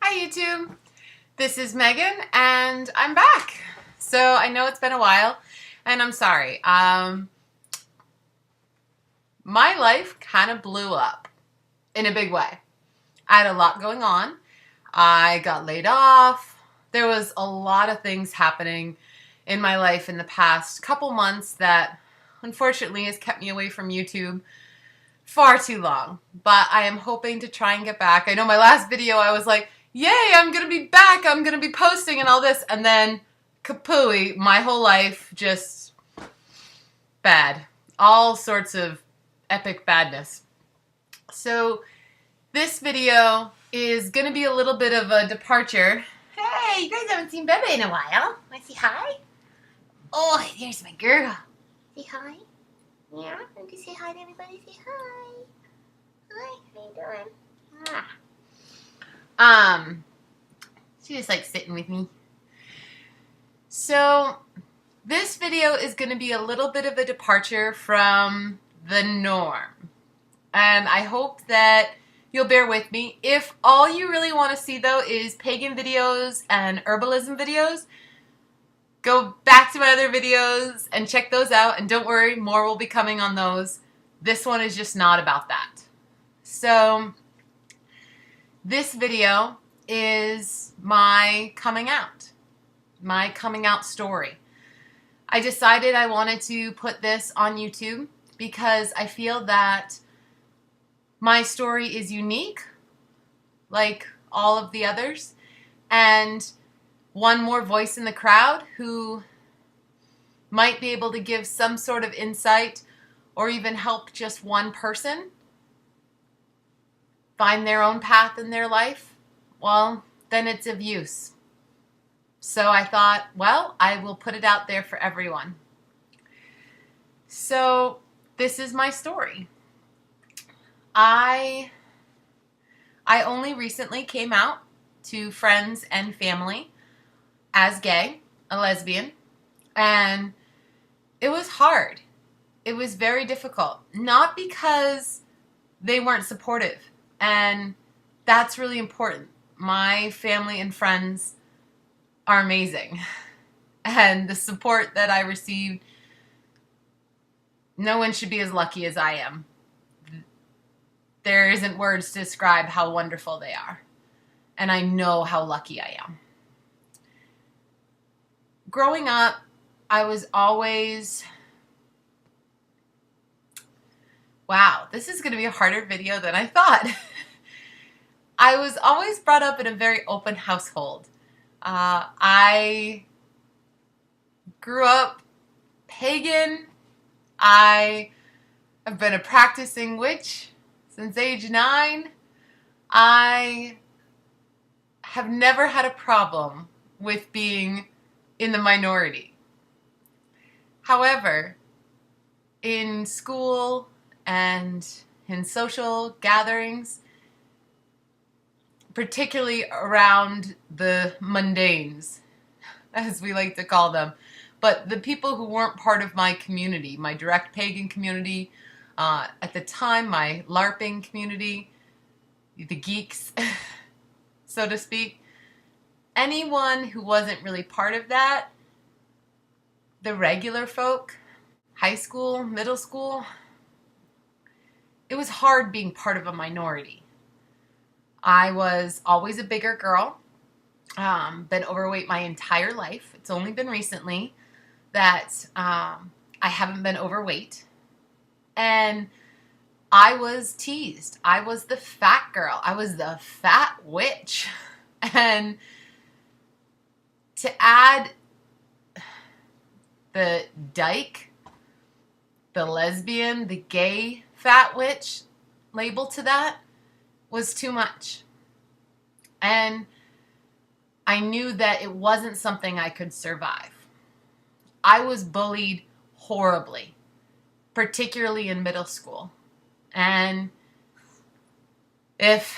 Hi YouTube, this is Megan and I'm back. So I know it's been a while and I'm sorry. My life kind of blew up in a big way. I had a lot going on. I got laid off. There was a lot of things happening in my life in the past couple months that unfortunately has kept me away from YouTube far too long. But I am hoping to try and get back. I know my last video I was like, yay, I'm going to be back, I'm going to be posting and all this, and then kapooey, my whole life just bad. All sorts of epic badness. So this video is going to be a little bit of a departure. Hey, you guys haven't seen Bebe in a while. Want to say hi? Oh, there's my girl. Say hi. Yeah, want to say hi to everybody? Say hi. Hi, how you doing? She just likes sitting with me. So this video is going to be a little bit of a departure from the norm. And I hope that you'll bear with me. If all you really want to see though is pagan videos and herbalism videos, go back to my other videos and check those out. And don't worry, more will be coming on those. This one is just not about that. So this video is my coming out story. I decided I wanted to put this on YouTube because I feel that my story is unique, like all of the others, and one more voice in the crowd who might be able to give some sort of insight or even help just one person find their own path in their life, well, then it's of use. So I thought, well, I will put it out there for everyone. So this is my story. I only recently came out to friends and family as gay, a lesbian, and it was hard. It was very difficult. Not because they weren't supportive, and that's really important. My family and friends are amazing. And the support that I received, no one should be as lucky as I am. There isn't words to describe how wonderful they are. And I know how lucky I am. Growing up, I was always... Wow, this is going to be a harder video than I thought. I was always brought up in a very open household. I grew up pagan. I have been a practicing witch since age 9. I have never had a problem with being in the minority. However, in school and in social gatherings, particularly around the mundanes, as we like to call them, but the people who weren't part of my community, my direct pagan community, at the time my LARPing community, the geeks, so to speak, anyone who wasn't really part of that, the regular folk, high school, middle school, it was hard being part of a minority. I was always a bigger girl, been overweight my entire life. It's only been recently that I haven't been overweight. And I was teased. I was the fat girl. I was the fat witch. And to add the dyke, the lesbian, the gay fat witch label to that was too much. And I knew that it wasn't something I could survive. I was bullied horribly, particularly in middle school. And if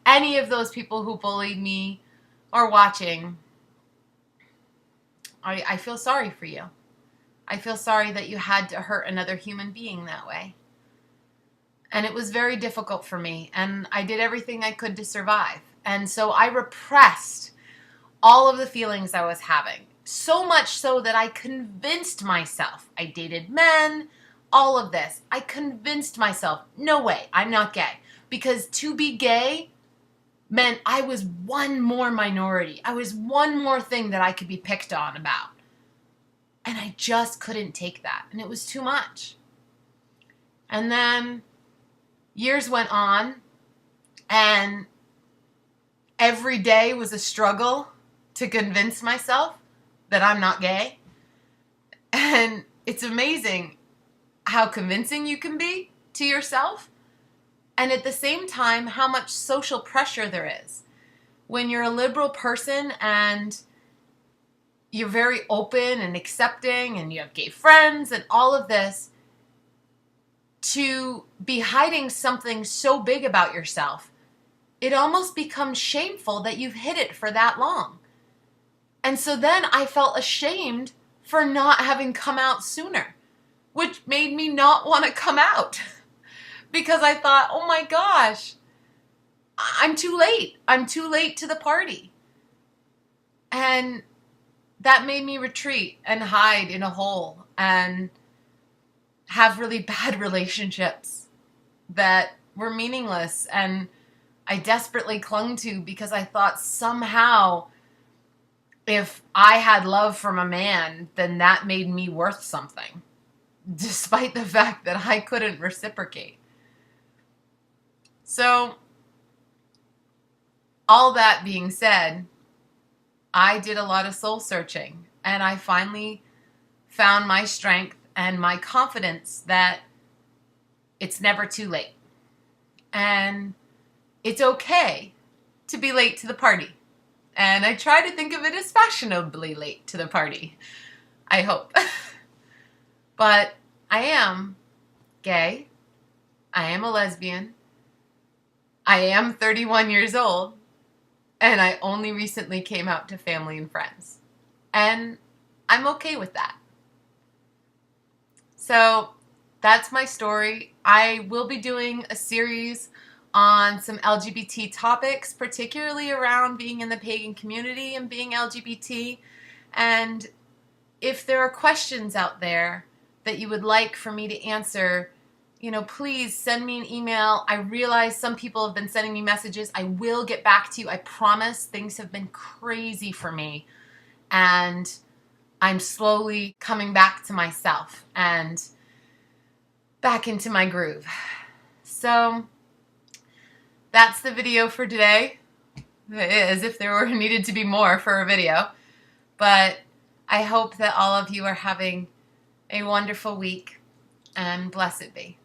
any of those people who bullied me are watching, I feel sorry for you. I feel sorry that you had to hurt another human being that way. And it was very difficult for me, and I did everything I could to survive. And so I repressed all of the feelings I was having. So much so that I convinced myself I dated men, all of this. I convinced myself, no way, I'm not gay. Because to be gay meant I was one more minority. I was one more thing that I could be picked on about. And I just couldn't take that. And it was too much. And then years went on, and every day was a struggle to convince myself that I'm not gay. And it's amazing how convincing you can be to yourself, and at the same time, how much social pressure there is. When you're a liberal person and you're very open and accepting and you have gay friends and all of this, to be hiding something so big about yourself, it almost becomes shameful that you've hid it for that long. And so then I felt ashamed for not having come out sooner, which made me not want to come out because I thought, oh my gosh, I'm too late. I'm too late to the party. And that made me retreat and hide in a hole and have really bad relationships that were meaningless and I desperately clung to because I thought somehow if I had love from a man, then that made me worth something, despite the fact that I couldn't reciprocate. So, all that being said, I did a lot of soul searching, and I finally found my strength and my confidence that it's never too late. And it's okay to be late to the party. And I try to think of it as fashionably late to the party. I hope. But I am gay. I am a lesbian. I am 31 years old. And I only recently came out to family and friends. And I'm okay with that. So that's my story. I will be doing a series on some LGBT topics, particularly around being in the pagan community and being LGBT. And if there are questions out there that you would like for me to answer, please send me an email. I realize some people have been sending me messages. I will get back to you. I promise. Things have been crazy for me. And I'm slowly coming back to myself and back into my groove. So that's the video for today. As if there needed to be more for a video. But I hope that all of you are having a wonderful week, and blessed be.